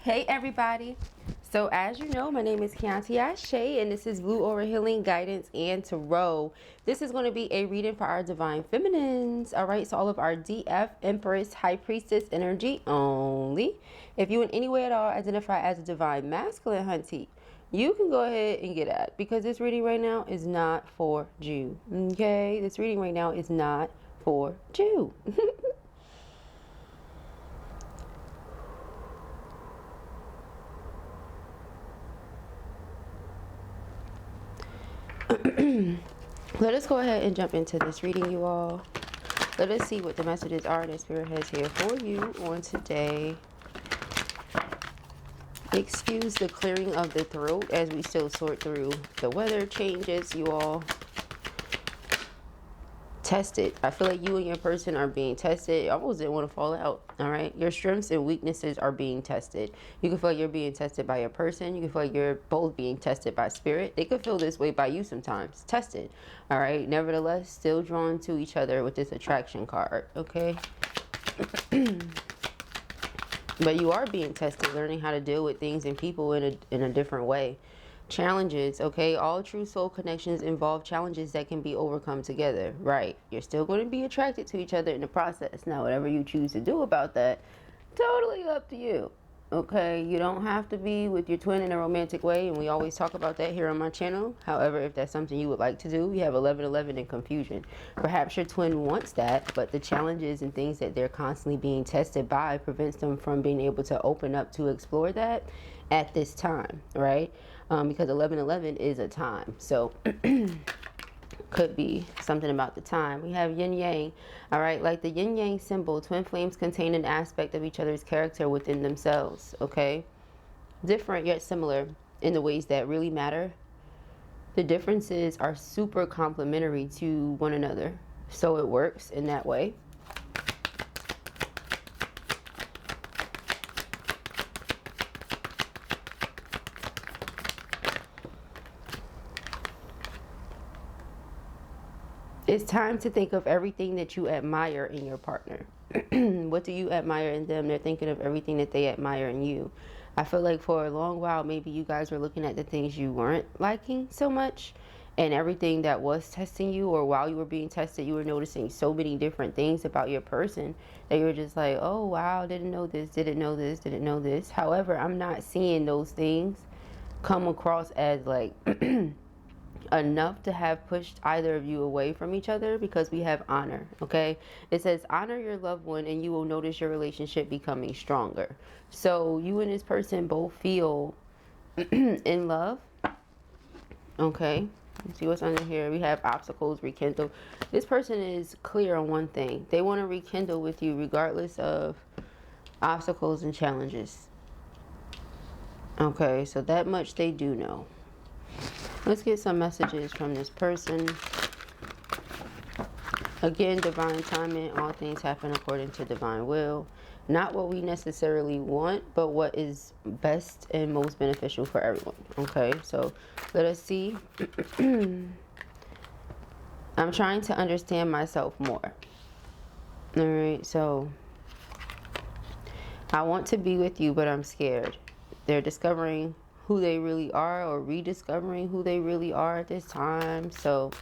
Hey everybody. So as you know, my name is Kianti Ayshea and this is Blue Aura Healing Guidance and Tarot. This is going to be a reading for our Divine Feminines. Alright, so all of our DF, Empress, High Priestess energy only. If you in any way at all identify as a Divine Masculine, hunty, you can go ahead and get at it, because this reading right now is not for you. Okay, this reading right now is not for you. Let us go ahead and jump into this reading, you all. Let us see what the messages are that Spirit has here for you on today. Excuse the clearing of the throat as we still sort through the weather changes, you all. Tested. I feel like you and your person are being tested. I almost didn't want to fall out. All right, your strengths and weaknesses are being tested. You can feel like you're being tested by your person. You can feel like you're both being tested by Spirit. They could feel this way by you sometimes. Tested. All right, nevertheless, still drawn to each other with this attraction card. Okay. But you are being tested, learning how to deal with things and people in a different way. Challenges, okay? All true soul connections involve challenges that can be overcome together, right? You're still going to be attracted to each other in the process. Now, whatever you choose to do about that, totally up to you, okay? You don't have to be with your twin in a romantic way, and we always talk about that here on my channel. However, if that's something you would like to do, we have 1111 in confusion. Perhaps your twin wants that, but the challenges and things that they're constantly being tested by prevents them from being able to open up to explore that at this time, right? Because 1111 is a time, so could be something about the time. We have yin yang. All right, like the yin yang symbol, twin flames contain an aspect of each other's character within themselves. Okay, different yet similar in the ways that really matter. The differences are super complementary to one another, so it works in that way. It's time to think of everything that you admire in your partner. What do you admire in them? They're thinking of everything that they admire in you. I feel like for a long while, maybe you guys were looking at the things you weren't liking so much, and everything that was testing you, or while you were being tested, you were noticing so many different things about your person that you were just like, oh wow, didn't know this, didn't know this, didn't know this. However, I'm not seeing those things come across as like enough to have pushed either of you away from each other, because we have honor. Okay, it says honor your loved one and you will notice your relationship becoming stronger. So you and this person both feel in love. Okay, let's see what's under here. We have obstacles, rekindle. This person is clear on one thing. They want to rekindle with you regardless of obstacles and challenges. Okay, so that much they do know. Let's get some messages from this person. Again, divine timing. All things happen according to divine will. Not what we necessarily want, but what is best and most beneficial for everyone. Okay, so let us see. I'm trying to understand myself more. Alright, so I want to be with you, but I'm scared. They're discovering who they really are, or rediscovering who they really are at this time. So,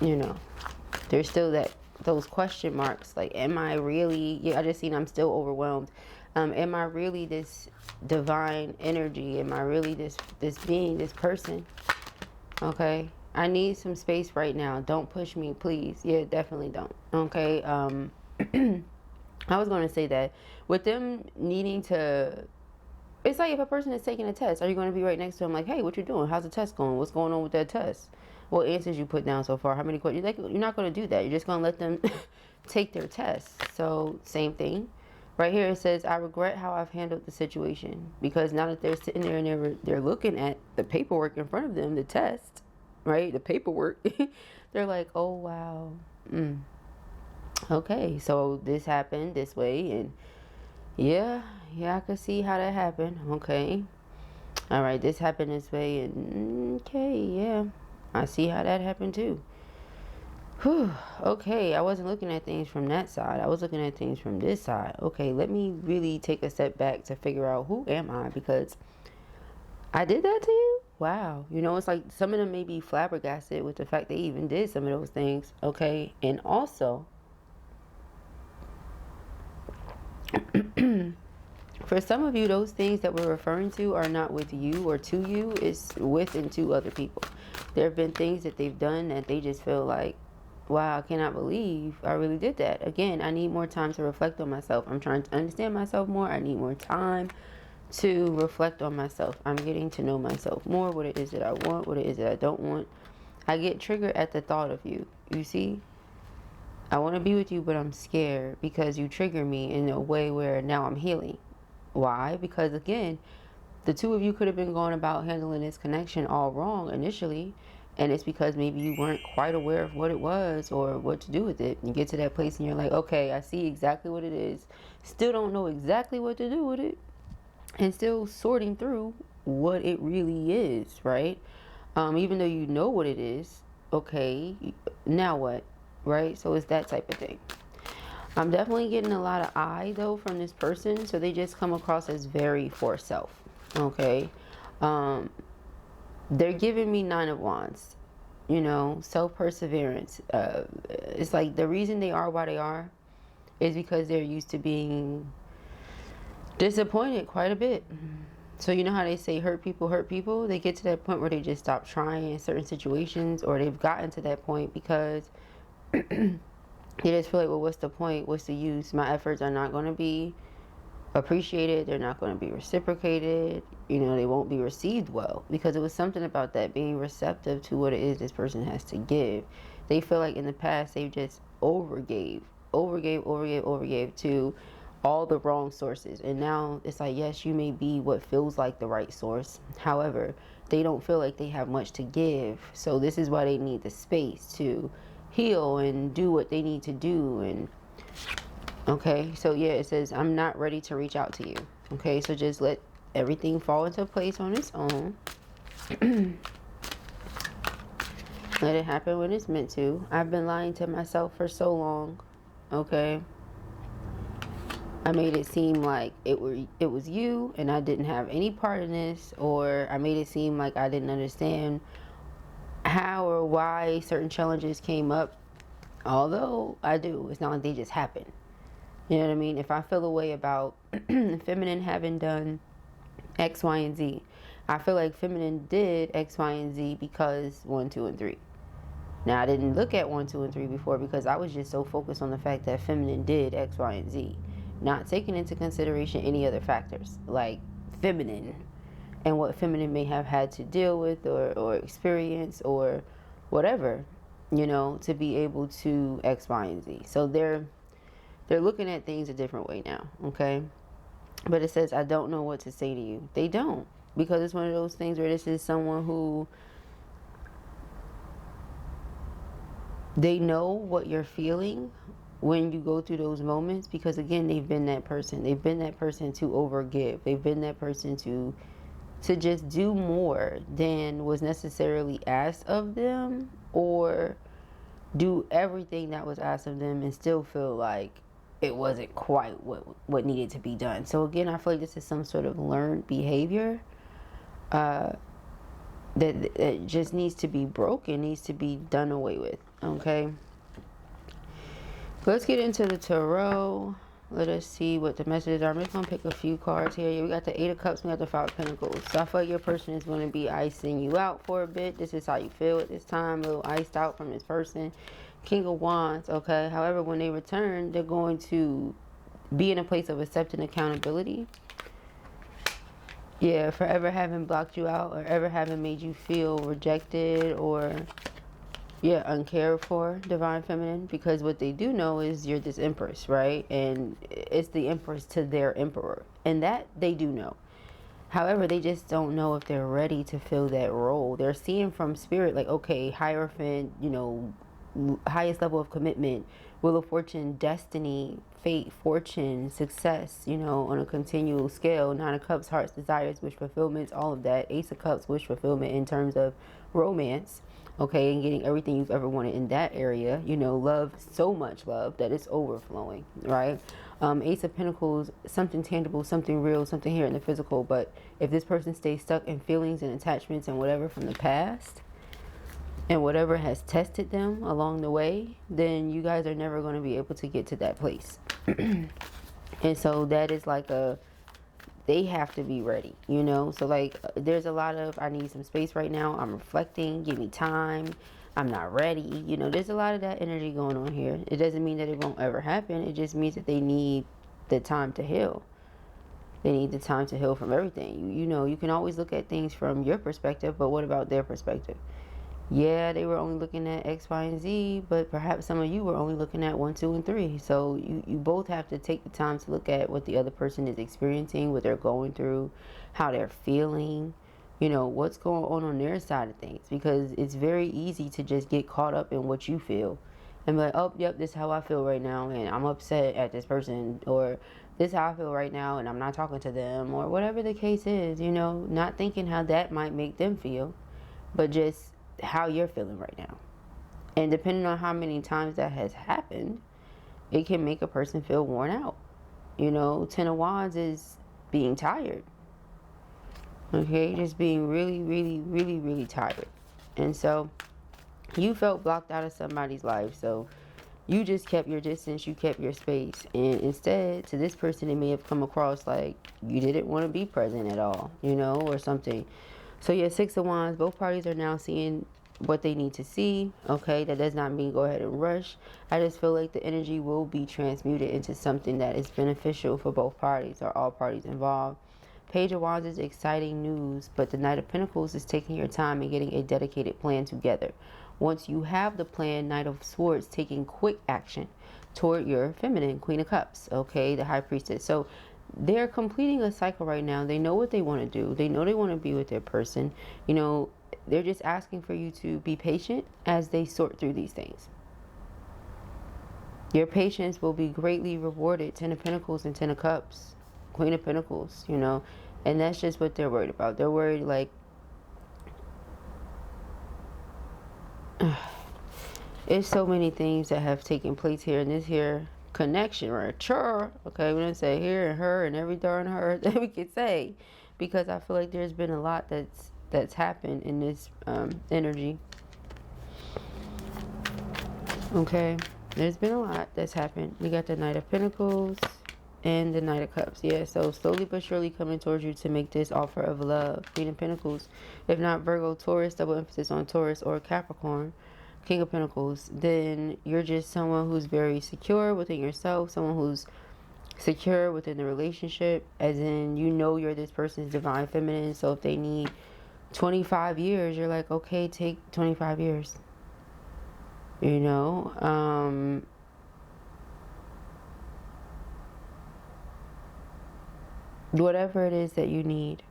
you know, there's still those question marks, like, am I really, yeah, I just seen I'm still overwhelmed. Am I really this divine energy? Am I really this being, this person? Okay, I need some space right now. Don't push me, please. Yeah, definitely don't. Okay, I was going to say that with them needing to, it's like if a person is taking a test, are you going to be right next to them like, hey, what you doing? How's the test going? What's going on with that test? What answers you put down so far? How many questions? You're not going to do that. You're just going to let them take their test. So same thing. Right here it says, I regret how I've handled the situation. Because now that they're sitting there and they're looking at the paperwork in front of them, the test, right? The paperwork. They're like, oh, wow. Okay, so this happened this way, and yeah, I could see how that happened. Okay, all right, this happened this way, and okay, yeah, I see how that happened too. Whew. Okay, I wasn't looking at things from that side. I was looking at things from this side. Okay, let me really take a step back to figure out who am I, because I did that to you? Wow. You know, it's like some of them may be flabbergasted with the fact they even did some of those things. Okay, and also, for some of you, those things that we're referring to are not with you or to you, it's with and to other people. There have been things that they've done that they just feel like, wow, I cannot believe I really did that. Again, I need more time to reflect on myself. I'm trying to understand myself more. I need more time to reflect on myself. I'm getting to know myself more, what it is that I want, what it is that I don't want. I get triggered at the thought of you. You see? I want to be with you, but I'm scared because you trigger me in a way where now I'm healing. Why? Because again, the two of you could have been going about handling this connection all wrong initially, and it's because maybe you weren't quite aware of what it was or what to do with it. You get to that place and you're like, okay, I see exactly what it is. Still don't know exactly what to do with it, and still sorting through what it really is, right? Even though you know what it is, okay, now what, right? So it's that type of thing. I'm definitely getting a lot of I though from this person, so they just come across as very for self. Okay, they're giving me Nine of Wands. You know, self perseverance. It's like the reason they are why they are is because they're used to being disappointed quite a bit. So you know how they say hurt people hurt people? They get to that point where they just stop trying in certain situations, or they've gotten to that point because they just feel like, well, what's the point? What's the use? My efforts are not going to be appreciated. They're not going to be reciprocated. You know, they won't be received well, because it was something about that, being receptive to what it is this person has to give. They feel like in the past they've just overgave to all the wrong sources, and now it's like, yes, you may be what feels like the right source, however they don't feel like they have much to give. So this is why they need the space to heal and do what they need to do. And okay, so yeah, it says I'm not ready to reach out to you. Okay, so just let everything fall into place on its own. Let it happen when it's meant to. I've been lying to myself for so long. Okay, I made it seem like it was you and I didn't have any part in this, or I made it seem like I didn't understand how or why certain challenges came up. Although I do, it's not like they just happen. You know what I mean? If I feel a way about feminine having done X, Y, and Z, I feel like feminine did X, Y, and Z because 1, 2, and 3. Now, I didn't look at 1, 2, and 3 before because I was just so focused on the fact that feminine did X, Y, and Z, not taking into consideration any other factors like feminine and what feminine may have had to deal with or experience or whatever, you know, to be able to X, Y, and Z. So they're looking at things a different way now, okay? But it says, I don't know what to say to you. They don't, because it's one of those things where this is someone who, they know what you're feeling when you go through those moments, because again, they've been that person. They've been that person to overgive. They've been that person to just do more than was necessarily asked of them, or do everything that was asked of them and still feel like it wasn't quite what needed to be done. So again, I feel like this is some sort of learned behavior that just needs to be broken, needs to be done away with. Okay, let's get into the tarot. Let us see what the messages are. I'm just going to pick a few cards here. We got the 8 of Cups, we got the 5 of Pentacles. So I feel like your person is going to be icing you out for a bit. This is how you feel at this time, a little iced out from this person. King of Wands, okay? However, when they return, they're going to be in a place of accepting accountability. Yeah, for ever having blocked you out or ever having made you feel rejected or, yeah, uncared for, Divine Feminine. Because what they do know is you're this Empress, right? And it's the Empress to their Emperor. And that they do know. However, they just don't know if they're ready to fill that role. They're seeing from Spirit like, okay, Hierophant, you know, highest level of commitment, Wheel of Fortune, destiny, fate, fortune, success, you know, on a continual scale. Nine of Cups, heart's desires, wish fulfillments, all of that. Ace of Cups, wish fulfillment in terms of romance, okay, and getting everything you've ever wanted in that area. You know, love, so much love that it's overflowing, right? Ace of Pentacles, something tangible, something real, something here in the physical. But if this person stays stuck in feelings and attachments and whatever from the past, and whatever has tested them along the way, then you guys are never going to be able to get to that place. And so that is like they have to be ready, you know. So like there's a lot of, I need some space right now, I'm reflecting, give me time, I'm not ready, you know. There's a lot of that energy going on here. It doesn't mean that it won't ever happen. It just means that they need the time to heal. They need the time to heal from everything. You know, you can always look at things from your perspective, but what about their perspective? Yeah, they were only looking at X, Y, and Z, but perhaps some of you were only looking at 1, 2, and 3. So you both have to take the time to look at what the other person is experiencing, what they're going through, how they're feeling, you know, what's going on their side of things. Because it's very easy to just get caught up in what you feel and be like, oh, yep, this is how I feel right now, and I'm upset at this person, or this is how I feel right now, and I'm not talking to them, or whatever the case is, you know, not thinking how that might make them feel, but just how you're feeling right now. And depending on how many times that has happened, it can make a person feel worn out. You know, Ten of Wands is being tired. Okay, just being really, really, really, really tired. And so you felt blocked out of somebody's life, so you just kept your distance, you kept your space. And instead, to this person, it may have come across like you didn't want to be present at all, you know, or something. So yeah, Six of Wands, both parties are now seeing what they need to see. Okay, that does not mean go ahead and rush. I just feel like the energy will be transmuted into something that is beneficial for both parties or all parties involved. Page of Wands is exciting news, but the Knight of Pentacles is taking your time and getting a dedicated plan together. Once you have the plan, Knight of Swords taking quick action toward your feminine, Queen of Cups, okay, the High Priestess. So they're completing a cycle right now. They know what they want to do. They know they want to be with their person. You know, they're just asking for you to be patient as they sort through these things. Your patience will be greatly rewarded. Ten of Pentacles and Ten of Cups, Queen of Pentacles, you know. And that's just what they're worried about. They're worried like, it's so many things that have taken place here in this here connection, right? Sure. Okay, we didn't say here and her and every darn her that we could say, because I feel like there's been a lot that's happened in this energy. Okay, there's been a lot that's happened. We got the Knight of Pentacles and the Knight of Cups. Yeah, so slowly but surely coming towards you to make this offer of love. Queen of Pentacles, if not Virgo, Taurus, double emphasis on Taurus, or Capricorn. King of Pentacles, then you're just someone who's very secure within yourself, someone who's secure within the relationship, as in, you know, you're this person's divine feminine. So if they need 25 years, you're like, okay, take 25 years, you know. Whatever it is that you need,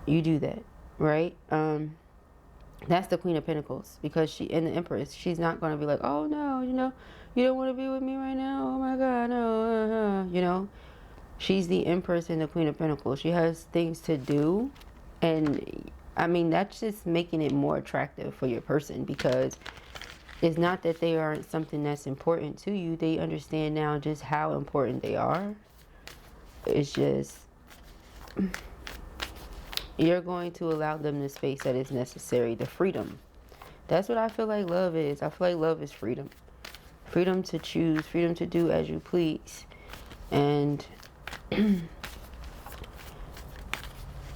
you do that, right? That's the Queen of Pentacles, because she, and the Empress, she's not going to be like, oh no, you know, you don't want to be with me right now, oh my god, no, you know. She's the Empress and the Queen of Pentacles. She has things to do, and I mean, that's just making it more attractive for your person, because it's not that they aren't something that's important to you. They understand now just how important they are. It's just, you're going to allow them the space that is necessary, the freedom. That's what I feel like love is. I feel like love is freedom. Freedom to choose, freedom to do as you please. And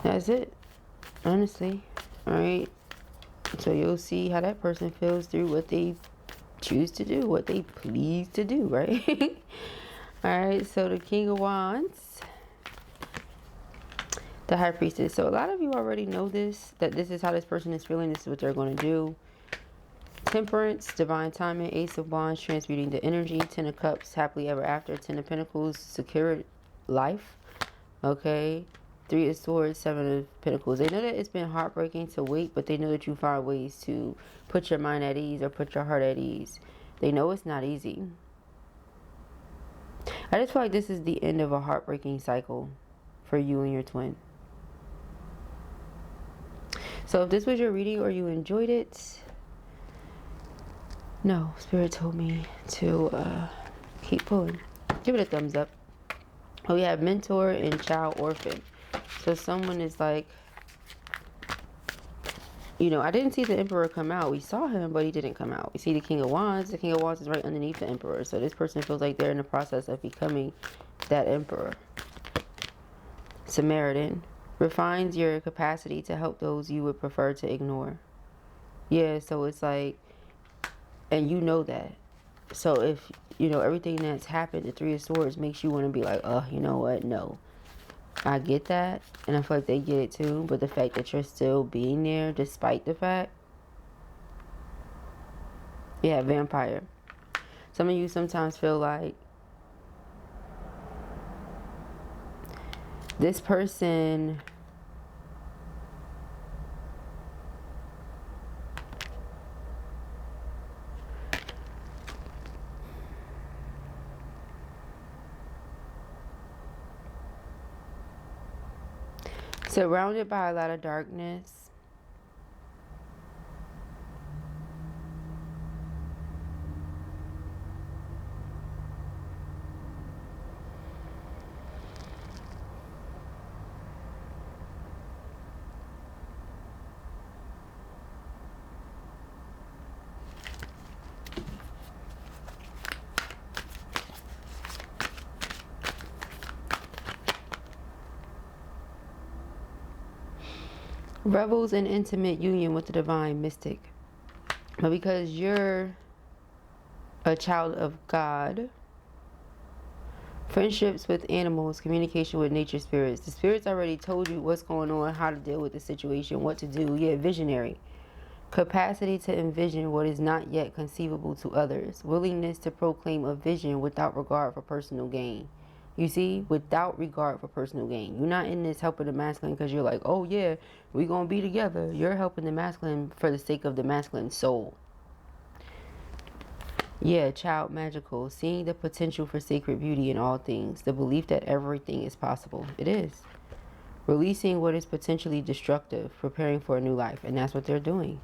that's it, honestly. Alright, so you'll see how that person feels through what they choose to do, what they please to do, right? Alright, so the King of Wands, the High Priestess. So a lot of you already know this, that this is how this person is feeling, this is what they're going to do. Temperance, divine timing. Ace of Wands, transmuting the energy. Ten of Cups, happily ever after. Ten of Pentacles, secure life. Okay, Three of Swords, Seven of Pentacles. They know that it's been heartbreaking to wait, but they know that you find ways to put your mind at ease or put your heart at ease. They know it's not easy. I just feel like this is the end of a heartbreaking cycle for you and your twin. So if this was your reading or you enjoyed it, no, Spirit told me to keep pulling. Give it a thumbs up. We have mentor and child orphan. So someone is like, you know, I didn't see the Emperor come out. We saw him, but he didn't come out. We see the King of Wands. The King of Wands is right underneath the Emperor. So this person feels like they're in the process of becoming that Emperor. Samaritan. Refines your capacity to help those you would prefer to ignore. Yeah, so it's like, and you know that. So if, you know, everything that's happened, the Three of Swords makes you want to be like, oh, you know what? No. I get that, and I feel like they get it too, but the fact that you're still being there despite the fact. Yeah, vampire. Some of you sometimes feel like this person surrounded by a lot of darkness. Revels in intimate union with the divine mystic. But because you're a child of God, friendships with animals, communication with nature spirits. The spirits already told you what's going on, how to deal with the situation, what to do. Yeah, visionary. Capacity to envision what is not yet conceivable to others. Willingness to proclaim a vision without regard for personal gain. You see, without regard for personal gain. You're not in this helping the masculine because you're like, oh yeah, we're going to be together. You're helping the masculine for the sake of the masculine soul. Yeah, child magical. Seeing the potential for sacred beauty in all things. The belief that everything is possible. It is. Releasing what is potentially destructive. Preparing for a new life. And that's what they're doing.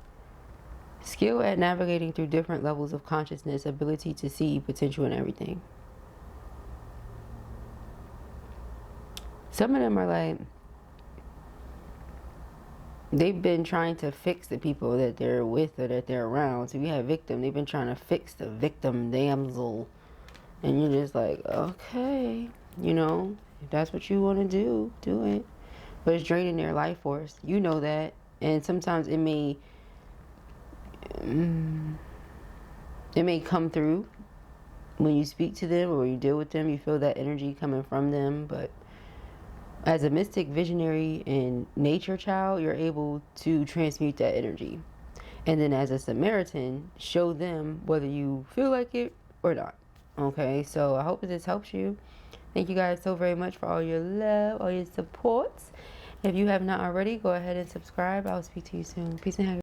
Skill at navigating through different levels of consciousness. Ability to see potential in everything. Some of them are like, they've been trying to fix the people that they're with or that they're around. So you have victim. They've been trying to fix the victim damsel. And you're just like, okay, you know, if that's what you want to do, do it. But it's draining their life force. You know that. And sometimes it may come through when you speak to them or when you deal with them. You feel that energy coming from them. But as a mystic, visionary, and nature child, you're able to transmute that energy. And then as a Samaritan, show them whether you feel like it or not. Okay, so I hope that this helps you. Thank you guys so very much for all your love, all your support. If you have not already, go ahead and subscribe. I'll speak to you soon. Peace and happiness.